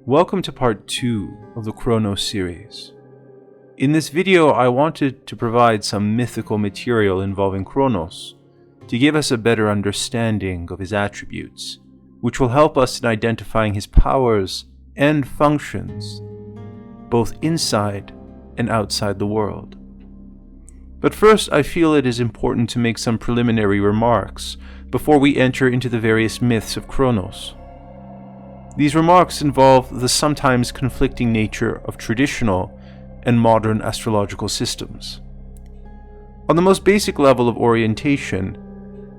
Welcome to part 2 of the Kronos series. In this video, I wanted to provide some mythical material involving Kronos to give us a better understanding of his attributes, which will help us in identifying his powers and functions, both inside and outside the world. But first, I feel it is important to make some preliminary remarks before we enter into the various myths of Kronos. These remarks involve the sometimes conflicting nature of traditional and modern astrological systems. On the most basic level of orientation,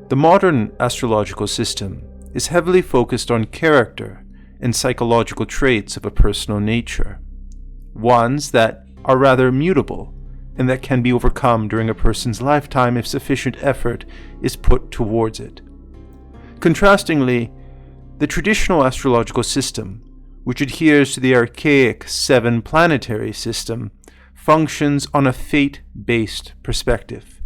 the modern astrological system is heavily focused on character and psychological traits of a personal nature, ones that are rather mutable and that can be overcome during a person's lifetime if sufficient effort is put towards it. Contrastingly, the traditional astrological system, which adheres to the archaic 7-planetary system, functions on a fate-based perspective,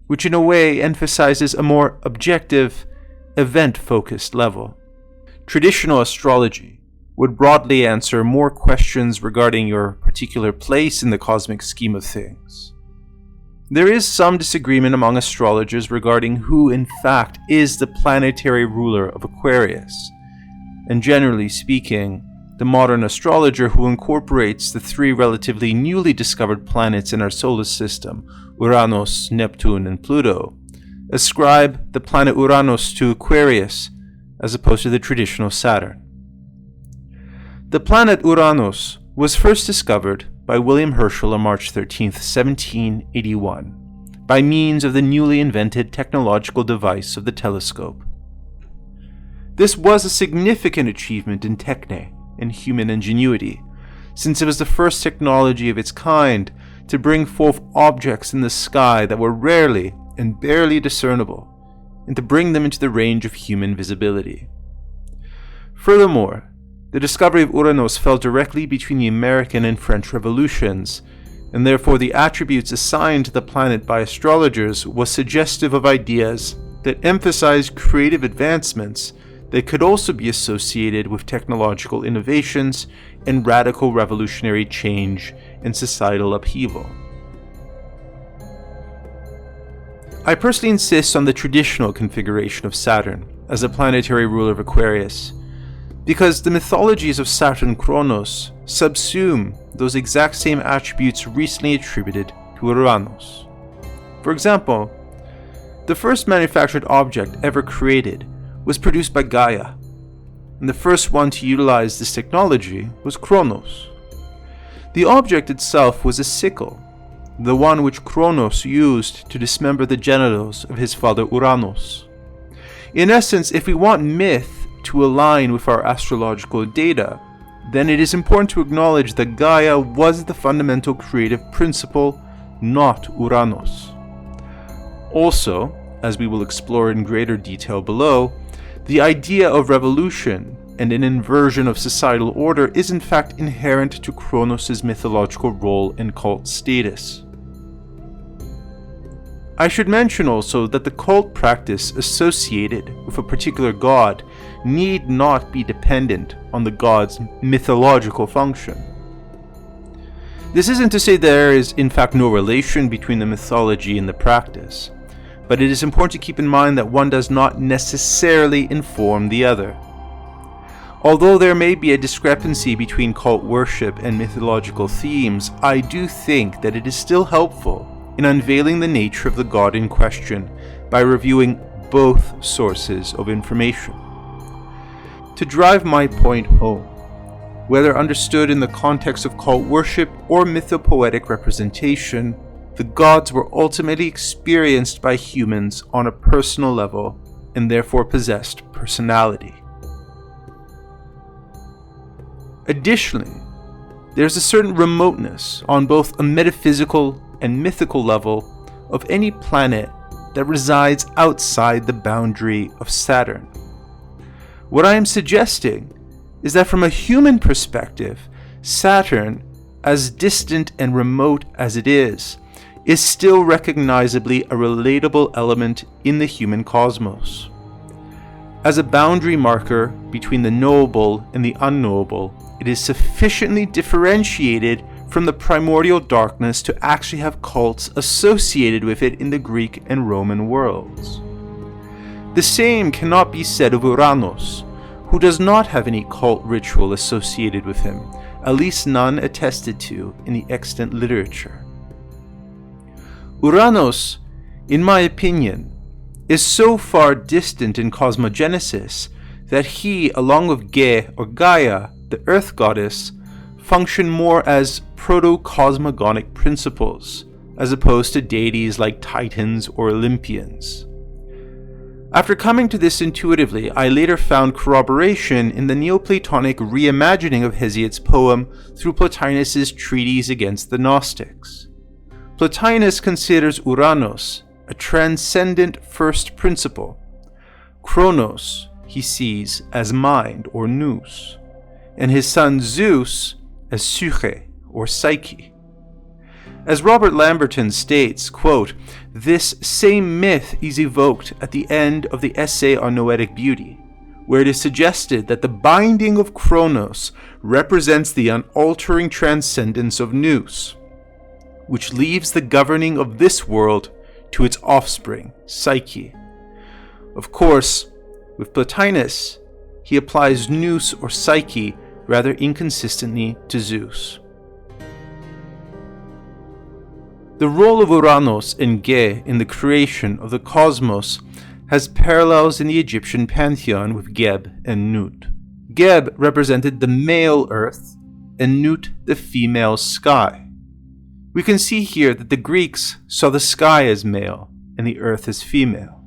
which in a way emphasizes a more objective, event-focused level. Traditional astrology would broadly answer more questions regarding your particular place in the cosmic scheme of things. There is some disagreement among astrologers regarding who in fact is the planetary ruler of Aquarius, and generally speaking, the modern astrologer who incorporates the 3 relatively newly discovered planets in our solar system, Ouranos, Neptune, and Pluto, ascribe the planet Ouranos to Aquarius as opposed to the traditional Saturn. The planet Ouranos was first discovered by William Herschel on March 13, 1781, by means of the newly invented technological device of the telescope. This was a significant achievement in techne and human ingenuity, since it was the first technology of its kind to bring forth objects in the sky that were rarely and barely discernible, and to bring them into the range of human visibility. Furthermore, the discovery of Ouranos fell directly between the American and French revolutions, and therefore the attributes assigned to the planet by astrologers was suggestive of ideas that emphasized creative advancements that could also be associated with technological innovations and radical revolutionary change and societal upheaval. I personally insist on the traditional configuration of Saturn as the planetary ruler of Aquarius, because the mythologies of Saturn and Kronos subsume those exact same attributes recently attributed to Ouranos. For example, the first manufactured object ever created was produced by Gaia, and the first one to utilize this technology was Kronos. The object itself was a sickle, the one which Kronos used to dismember the genitals of his father Ouranos. In essence, if we want myth to align with our astrological data, then it is important to acknowledge that Gaia was the fundamental creative principle, not Ouranos. Also, as we will explore in greater detail below, the idea of revolution and an inversion of societal order is in fact inherent to Kronos' mythological role and cult status. I should mention also that the cult practice associated with a particular god need not be dependent on the god's mythological function. This isn't to say there is in fact no relation between the mythology and the practice, but it is important to keep in mind that one does not necessarily inform the other. Although there may be a discrepancy between cult worship and mythological themes, I do think that it is still helpful in unveiling the nature of the god in question by reviewing both sources of information. To drive my point home, whether understood in the context of cult worship or mythopoetic representation, the gods were ultimately experienced by humans on a personal level and therefore possessed personality. Additionally, there's a certain remoteness on both a metaphysical and mythical level of any planet that resides outside the boundary of Saturn. What I am suggesting is that from a human perspective, Saturn, as distant and remote as it is still recognizably a relatable element in the human cosmos. As a boundary marker between the knowable and the unknowable, it is sufficiently differentiated from the primordial darkness to actually have cults associated with it in the Greek and Roman worlds. The same cannot be said of Ouranos, who does not have any cult ritual associated with him, at least none attested to in the extant literature. Ouranos, in my opinion, is so far distant in cosmogenesis that he, along with Ge or Gaia, the earth goddess, function more as proto-cosmogonic principles, as opposed to deities like Titans or Olympians. After coming to this intuitively, I later found corroboration in the Neoplatonic reimagining of Hesiod's poem through Plotinus's treatise against the Gnostics. Plotinus considers Ouranos a transcendent first principle. Kronos he sees as mind or nous, and his son Zeus as psyche or psyche. As Robert Lamberton states, quote, "This same myth is evoked at the end of the essay on noetic beauty, where it is suggested that the binding of Kronos represents the unaltering transcendence of nous, which leaves the governing of this world to its offspring, Psyche." Of course, with Plotinus, he applies nous or Psyche rather inconsistently to Zeus. The role of Ouranos and Ge in the creation of the cosmos has parallels in the Egyptian pantheon with Geb and Nut. Geb represented the male earth and Nut the female sky. We can see here that the Greeks saw the sky as male and the earth as female.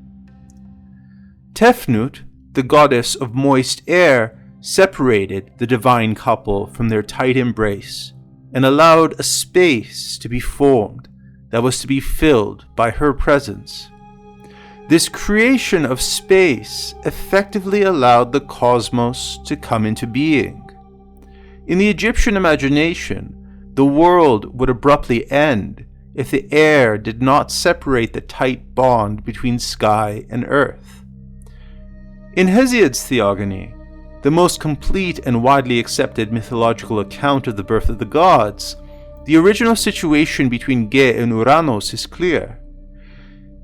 Tefnut, the goddess of moist air, separated the divine couple from their tight embrace and allowed a space to be formed that was to be filled by her presence. This creation of space effectively allowed the cosmos to come into being. In the Egyptian imagination, the world would abruptly end if the air did not separate the tight bond between sky and earth. In Hesiod's theogony, the most complete and widely accepted mythological account of the birth of the gods, the original situation between Ge and Ouranos is clear.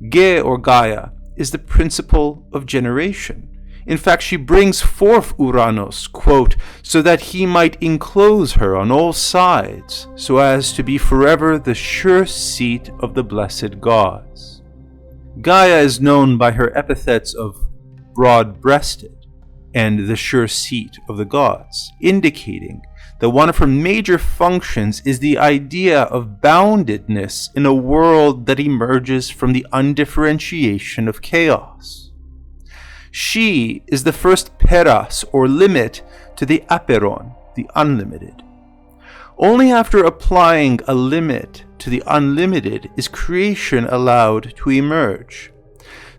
Ge, or Gaia, is the principle of generation. In fact, she brings forth Ouranos, quote, so that he might enclose her on all sides, so as to be forever the sure seat of the blessed gods. Gaia is known by her epithets of broad-breasted and the sure seat of the gods, indicating that one of her major functions is the idea of boundedness in a world that emerges from the undifferentiation of chaos. She is the first peras, or limit, to the aperon, the unlimited. Only after applying a limit to the unlimited is creation allowed to emerge.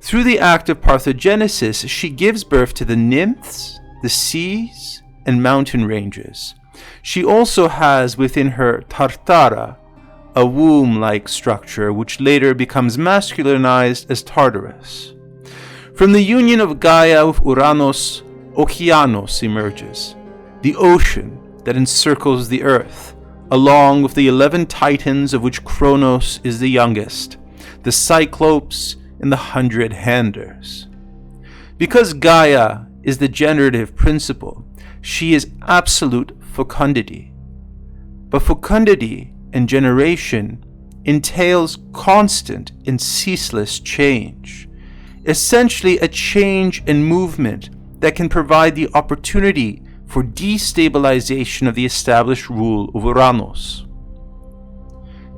Through the act of parthenogenesis, she gives birth to the nymphs, the seas, and mountain ranges. She also has within her Tartara, a womb-like structure which later becomes masculinized as Tartarus. From the union of Gaia with Ouranos, Okeanos emerges, the ocean that encircles the earth, along with the 11 titans of which Kronos is the youngest, the Cyclopes and the 100 Handers. Because Gaia is the generative principle, she is absolute fecundity. But fecundity and generation entails constant and ceaseless change, essentially a change and movement that can provide the opportunity for destabilization of the established rule of Ouranos.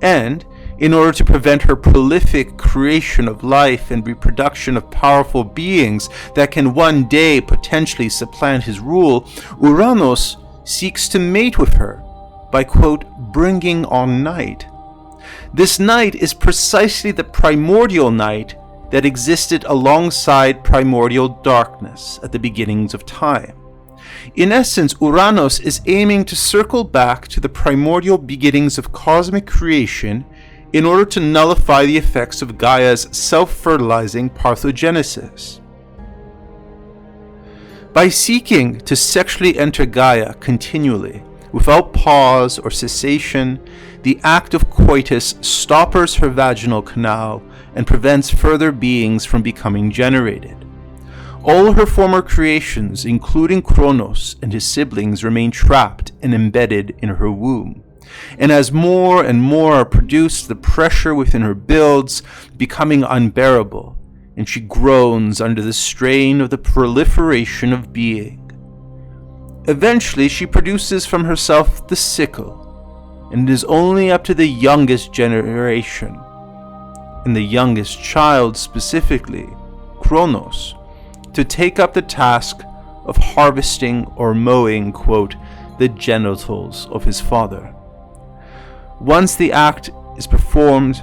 And, in order to prevent her prolific creation of life and reproduction of powerful beings that can one day potentially supplant his rule, Ouranos seeks to mate with her by, quote, bringing on night. This night is precisely the primordial night that existed alongside primordial darkness at the beginnings of time. In essence, Ouranos is aiming to circle back to the primordial beginnings of cosmic creation in order to nullify the effects of Gaia's self-fertilizing parthenogenesis. By seeking to sexually enter Gaia continually, without pause or cessation, the act of coitus stoppers her vaginal canal and prevents further beings from becoming generated. All her former creations, including Kronos and his siblings, remain trapped and embedded in her womb. And as more and more are produced, the pressure within her builds, becoming unbearable, and she groans under the strain of the proliferation of being. Eventually, she produces from herself the sickle, and it is only up to the youngest generation, and the youngest child specifically, Kronos, to take up the task of harvesting or mowing, quote, the genitals of his father. Once the act is performed,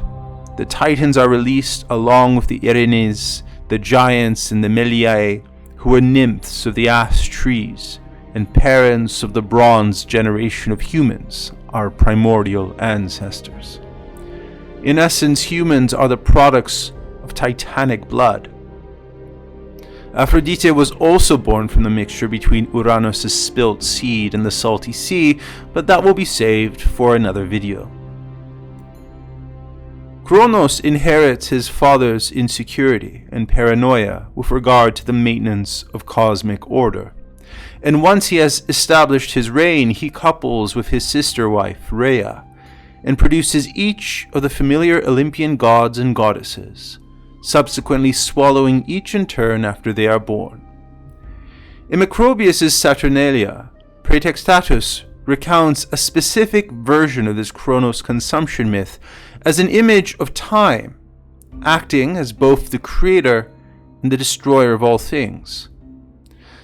the Titans are released along with the Erinyes, the giants and the Meliae, who are nymphs of the ash trees and parents of the bronze generation of humans, our primordial ancestors. In essence, humans are the products of titanic blood. Aphrodite was also born from the mixture between Ouranos' spilt seed and the salty sea, but that will be saved for another video. Kronos inherits his father's insecurity and paranoia with regard to the maintenance of cosmic order, and once he has established his reign, he couples with his sister wife, Rhea, and produces each of the familiar Olympian gods and goddesses, subsequently swallowing each in turn after they are born. In Macrobius' Saturnalia, Praetextatus recounts a specific version of this Kronos consumption myth as an image of time, acting as both the creator and the destroyer of all things.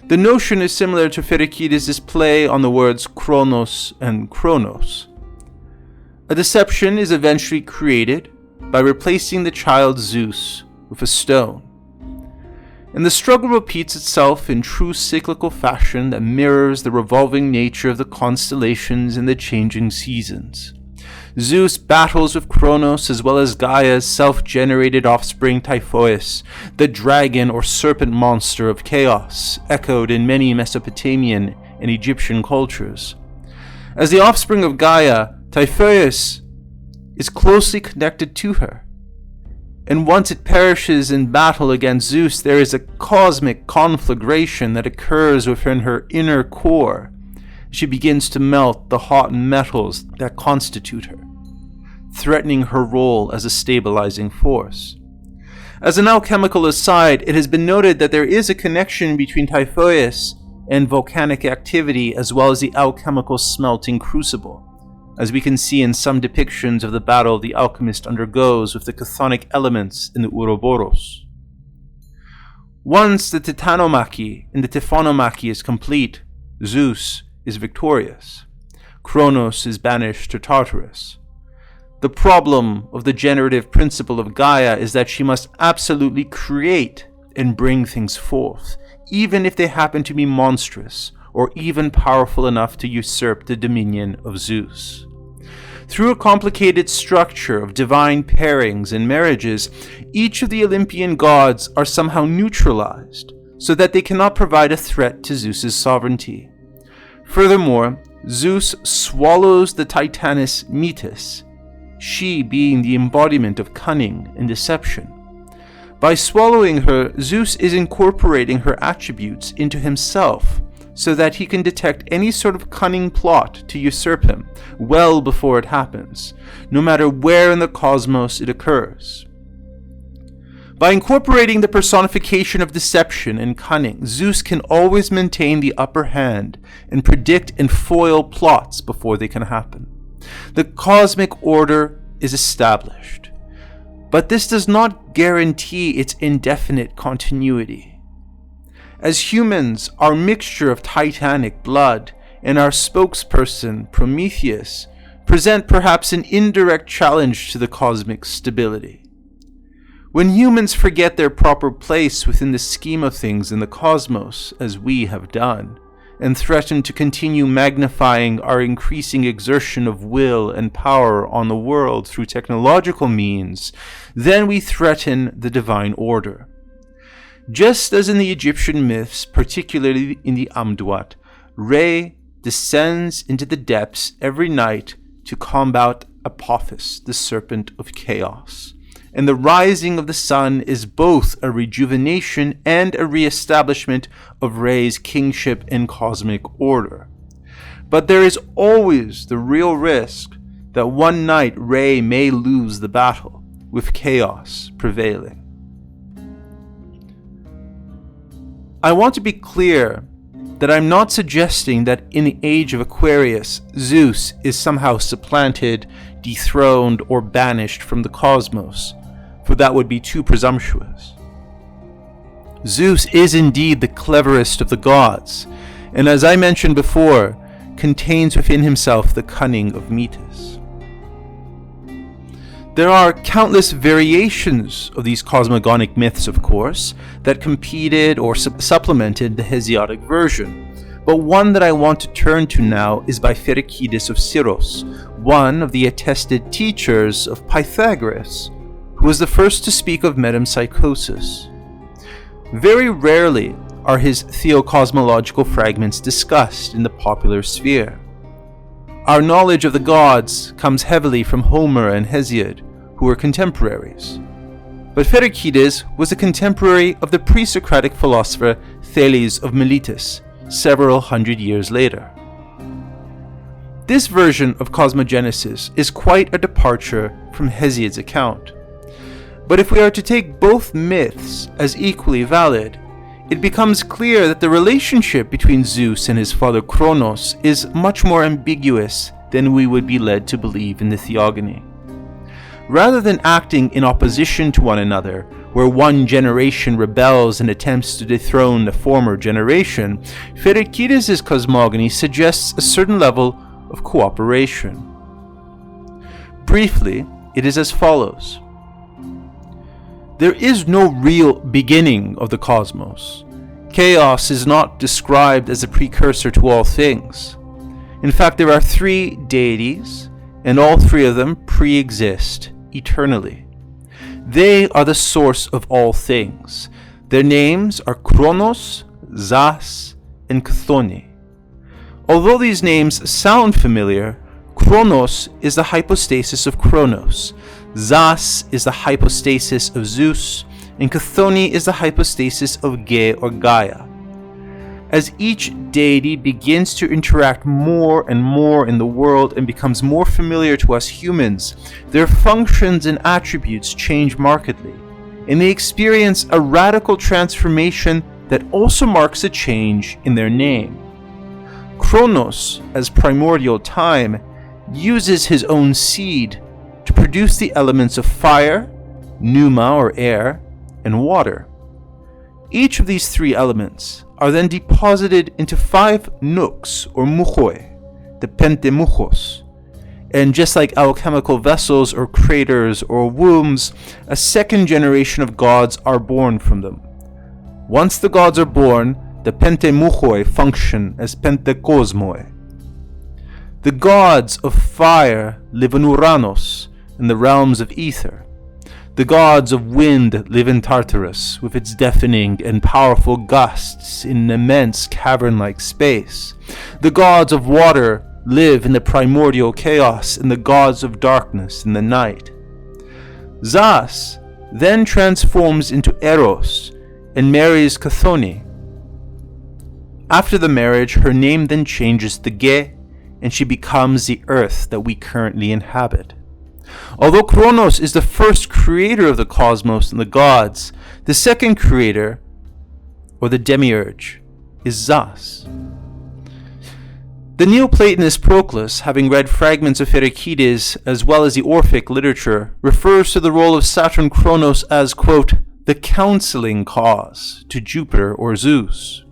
The notion is similar to Pherekydes' play on the words Kronos and Kronos. A deception is eventually created by replacing the child Zeus with a stone, and the struggle repeats itself in true cyclical fashion that mirrors the revolving nature of the constellations and the changing seasons. Zeus battles with Kronos as well as Gaia's self-generated offspring Typhoeus, the dragon or serpent monster of chaos, echoed in many Mesopotamian and Egyptian cultures. As the offspring of Gaia, Typhoeus is closely connected to her, and once it perishes in battle against Zeus, there is a cosmic conflagration that occurs within her inner core. She begins to melt the hot metals that constitute her, threatening her role as a stabilizing force. As an alchemical aside, it has been noted that there is a connection between Typhoeus and volcanic activity as well as the alchemical smelting crucible, as we can see in some depictions of the battle the alchemist undergoes with the chthonic elements in the Ouroboros. Once the titanomachy and the tephonomachy is complete, Zeus is victorious. Kronos is banished to Tartarus. The problem of the generative principle of Gaia is that she must absolutely create and bring things forth, even if they happen to be monstrous or even powerful enough to usurp the dominion of Zeus. Through a complicated structure of divine pairings and marriages, each of the Olympian gods are somehow neutralized so that they cannot provide a threat to Zeus's sovereignty. Furthermore, Zeus swallows the Titaness Metis, she being the embodiment of cunning and deception. By swallowing her, Zeus is incorporating her attributes into himself so that he can detect any sort of cunning plot to usurp him well before it happens, no matter where in the cosmos it occurs. By incorporating the personification of deception and cunning, Zeus can always maintain the upper hand and predict and foil plots before they can happen. The cosmic order is established, but this does not guarantee its indefinite continuity. As humans, our mixture of titanic blood and our spokesperson, Prometheus, present perhaps an indirect challenge to the cosmic stability. When humans forget their proper place within the scheme of things in the cosmos, as we have done, and threaten to continue magnifying our increasing exertion of will and power on the world through technological means, then we threaten the divine order. Just as in the Egyptian myths, particularly in the Amduat, Re descends into the depths every night to combat Apophis, the serpent of chaos. And the rising of the sun is both a rejuvenation and a re-establishment of Re's kingship and cosmic order. But there is always the real risk that one night Re may lose the battle, with chaos prevailing. I want to be clear that I'm not suggesting that in the age of Aquarius, Zeus is somehow supplanted, dethroned, or banished from the cosmos, for that would be too presumptuous. Zeus is indeed the cleverest of the gods, and as I mentioned before, contains within himself the cunning of Metis. There are countless variations of these cosmogonic myths, of course, that competed or supplemented the Hesiodic version, but one that I want to turn to now is by Pherekydes of Syros, one of the attested teachers of Pythagoras, who was the first to speak of metempsychosis. Very rarely are his theocosmological fragments discussed in the popular sphere. Our knowledge of the gods comes heavily from Homer and Hesiod, who were contemporaries. But Pherekydes was a contemporary of the pre-Socratic philosopher Thales of Miletus, several hundred years later. This version of cosmogenesis is quite a departure from Hesiod's account. But if we are to take both myths as equally valid, it becomes clear that the relationship between Zeus and his father Kronos is much more ambiguous than we would be led to believe in the theogony. Rather than acting in opposition to one another, where one generation rebels and attempts to dethrone the former generation, Pherekydes' cosmogony suggests a certain level of cooperation. Briefly, it is as follows. There is no real beginning of the cosmos. Chaos is not described as a precursor to all things. In fact, there are three deities, and all three of them pre-exist eternally. They are the source of all things. Their names are Kronos, Zeus, and Chthoni. Although these names sound familiar, Kronos is the hypostasis of Kronos, Zeus is the hypostasis of Zeus, and Chthoni is the hypostasis of Ge or Gaia. As each deity begins to interact more and more in the world and becomes more familiar to us humans, their functions and attributes change markedly, and they experience a radical transformation that also marks a change in their name. Kronos, as primordial time, uses his own seed to produce the elements of fire, pneuma or air, and water. Each of these three elements are then deposited into 5 nooks or muchoi, the pentemuchos, and just like alchemical vessels or craters or wombs, a second generation of gods are born from them. Once the gods are born, the pentemuchoi function as pentekosmoi. The gods of fire live in Ouranos, in the realms of ether. The gods of wind live in Tartarus, with its deafening and powerful gusts in an immense cavern-like space. The gods of water live in the primordial chaos, and the gods of darkness in the night. Zeus then transforms into Eros and marries Chthoni. After the marriage, her name then changes to Ge, and she becomes the earth that we currently inhabit. Although Kronos is the first creator of the cosmos and the gods, the second creator, or the demiurge, is Zeus. The Neoplatonist Proclus, having read fragments of Pherekydes as well as the Orphic literature, refers to the role of Saturn Kronos as, quote, the counseling cause to Jupiter or Zeus.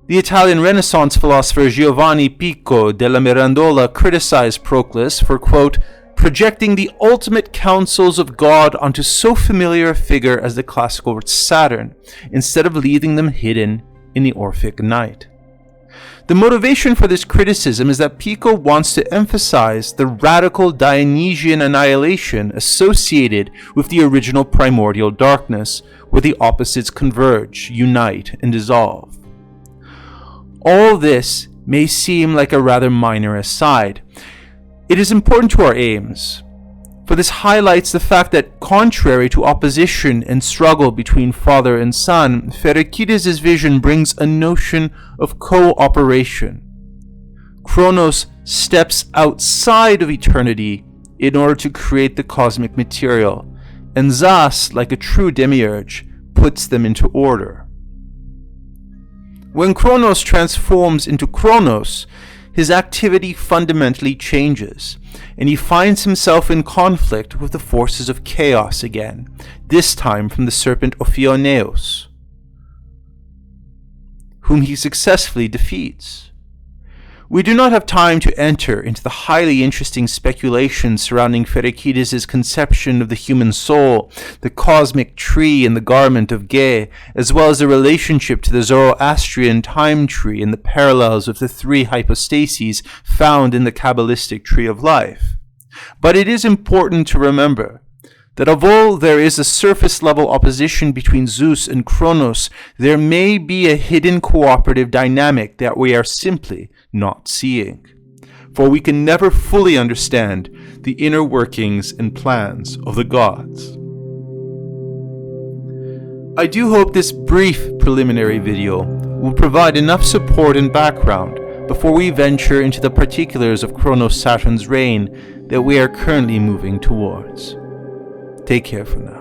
The Italian Renaissance philosopher Giovanni Pico della Mirandola criticized Proclus for, quote, projecting the ultimate counsels of God onto so familiar a figure as the classical Saturn, instead of leaving them hidden in the Orphic night. The motivation for this criticism is that Pico wants to emphasize the radical Dionysian annihilation associated with the original primordial darkness, where the opposites converge, unite, and dissolve. All this may seem like a rather minor aside. It is important to our aims, for this highlights the fact that, contrary to opposition and struggle between father and son, Pherekydes' vision brings a notion of cooperation. Kronos steps outside of eternity in order to create the cosmic material, and Zeus, like a true demiurge, puts them into order. When Kronos transforms into Kronos, his activity fundamentally changes, and he finds himself in conflict with the forces of chaos again, this time from the serpent Ouranos, whom he successfully defeats. We do not have time to enter into the highly interesting speculations surrounding Pherekydes' conception of the human soul, the cosmic tree and the garment of Ge, as well as the relationship to the Zoroastrian time tree and the parallels of the three hypostases found in the Kabbalistic tree of life. But it is important to remember that although there is a surface-level opposition between Zeus and Kronos, there may be a hidden cooperative dynamic that we are simply not seeing. For we can never fully understand the inner workings and plans of the gods. I do hope this brief preliminary video will provide enough support and background before we venture into the particulars of Kronos Saturn's reign that we are currently moving towards. Take care for now.